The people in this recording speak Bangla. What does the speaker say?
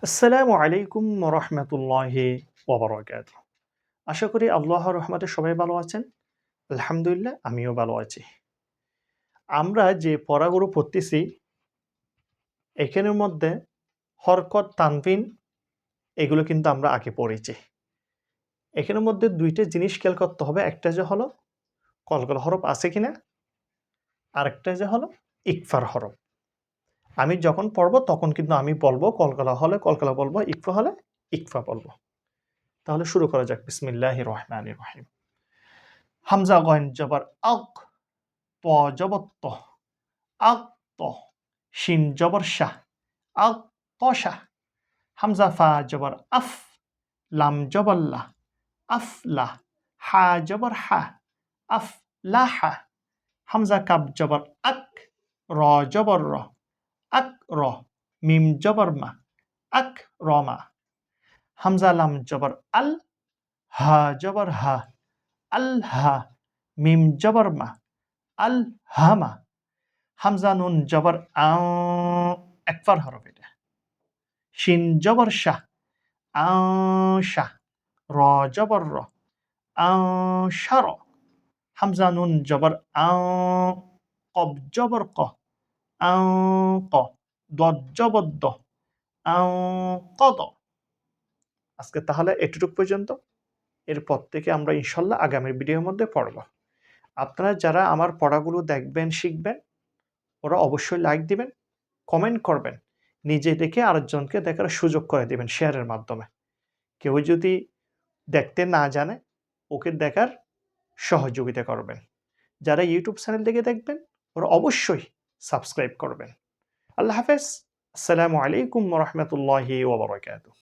আসসালামু আলাইকুম রহমতুল্লাহি ওবরাকাতুহ। আশা করি আল্লাহর রহমতে সবাই ভালো আছেন। আলহামদুলিল্লাহ আমিও ভালো আছি। আমরা যে পড়াগুলো পড়তেছি এখানের মধ্যে হরকত, তানবিন এগুলো কিন্তু আমরা আগে পড়েছি। এখানের মধ্যে ২ টা জিনিস খেয়াল করতে হবে। একটা যে হলো কলকলা হরফ আছে কিনা, আরেকটা যে হলো ইকফার হরফ। আমি যখন পড়ব তখন কিন্তু আমি বলব কলকলা হলে কলকলা বলব, ইকফা হলে ইকফা বলব। তাহলে শুরু করা যাক। বিসমিল্লাহির রহমানির রহিম। হামজা গইন জবর আক, ত জবর ত, আক ত, শিন জবর শাহ, আক ত শাহ। হামজা ফা জবর আফ, লাম জবর লা, আফ লা। হা জবর হা, আফ লা হা। হামজা কাব জবর আক, র জবর র, আক র। মিম জবর মা, আক র মা। হামজা লাম জবর আল, হা জবর হা, আল হা। মিম জবর মা, আল হামা। হামজা নুন জবর আও, একফার হরফ এটা। শিন জবর শাহ, আও শাহ। র জবর র, আও শার। হামজা নুন জবর আও, কব জবর ক, আও ক। দদ জবর দ, আও কদ। আজকে তাহলে এতটুকু পর্যন্ত। এরপর থেকে আমরা ইনশাল্লাহ আগামী ভিডিওর মধ্যে পড়ব। আপনারা যারা আমার পড়াগুলো দেখবেন, শিখবেন, ওরা অবশ্যই লাইক দিবেন, কমেন্ট করবেন। নিজে দেখে আরেকজনকে দেখার সুযোগ করে দিবেন শেয়ারের মাধ্যমে। কেউ যদি দেখতে না জানে, ওকে দেখার সহযোগিতা করবেন। যারা ইউটিউব চ্যানেল থেকে দেখবেন, ওরা অবশ্যই সাবস্ক্রাইব করবেন। আল্লাহ হাফেজ। আসসালামু আলাইকুম ওয়া রাহমাতুল্লাহি ওয়া বারাকাতুহু।